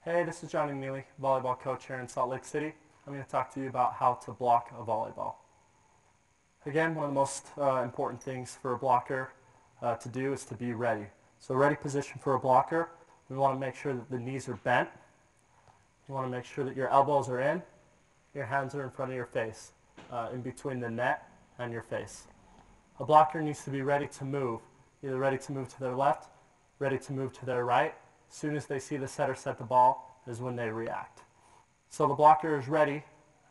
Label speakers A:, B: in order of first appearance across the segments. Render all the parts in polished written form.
A: Hey, this is Johnny Neely, volleyball coach here in Salt Lake City. I'm going to talk to you about how to block a volleyball. Again, one of the most important things for a blocker to do is to be ready. So ready position for a blocker, we want to make sure that the knees are bent. You want to make sure that your elbows are in, your hands are in front of your face, in between the net and your face. A blocker needs to be ready to move, either ready to move to their left, ready to move to their right. As soon as they see the setter set the ball is when they react. So the blocker is ready,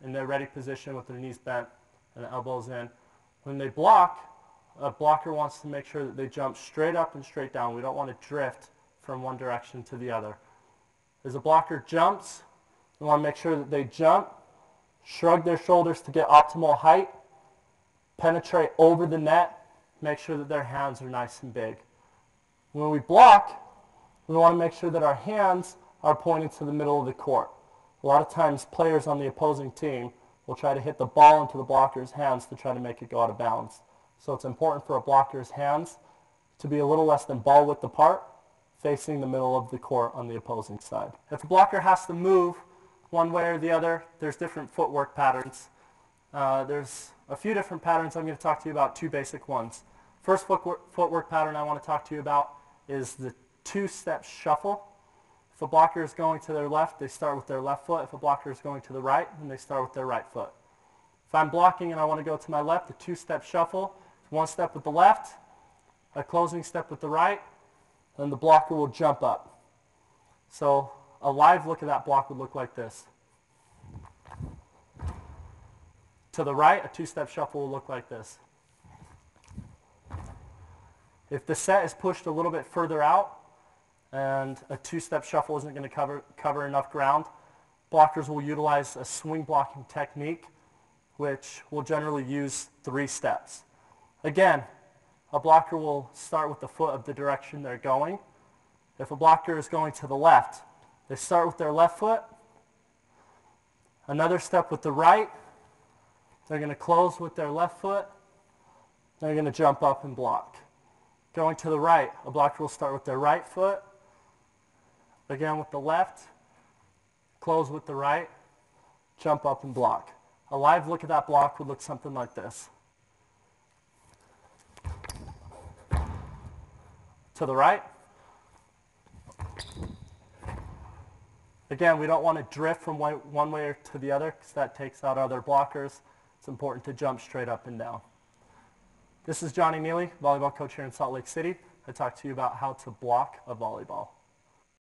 A: in their ready position with their knees bent and the elbows in. When they block, a blocker wants to make sure that they jump straight up and straight down. We don't want to drift from one direction to the other. As a blocker jumps, we want to make sure that they jump, shrug their shoulders to get optimal height, penetrate over the net, make sure that their hands are nice and big. When we block, we want to make sure that our hands are pointing to the middle of the court. A lot of times players on the opposing team will try to hit the ball into the blocker's hands to try to make it go out of bounds. So it's important for a blocker's hands to be a little less than ball width apart, facing the middle of the court on the opposing side. If a blocker has to move one way or the other, there's different footwork patterns. There's a few different patterns. I'm going to talk to you about two basic ones. First footwork pattern I want to talk to you about is the two-step shuffle. If a blocker is going to their left, they start with their left foot. If a blocker is going to the right, then they start with their right foot. If I'm blocking and I want to go to my left, the two-step shuffle, one step with the left, a closing step with the right, and the blocker will jump up. So a live look at that block would look like this. To the right, a two-step shuffle will look like this. If the set is pushed a little bit further out and a two-step shuffle isn't going to cover enough ground, blockers will utilize a swing blocking technique, which will generally use 3 steps. Again, a blocker will start with the foot of the direction they're going. If a blocker is going to the left, they start with their left foot, another step with the right, they're going to close with their left foot, they're going to jump up and block. Going to the right, a blocker will start with their right foot, again with the left, close with the right, jump up and block. A live look at that block would look something like this. To the right. Again, we don't want to drift from one way to the other because that takes out other blockers. It's important to jump straight up and down. This is Johnny Neely, volleyball coach here in Salt Lake City. I talked to you about how to block a volleyball.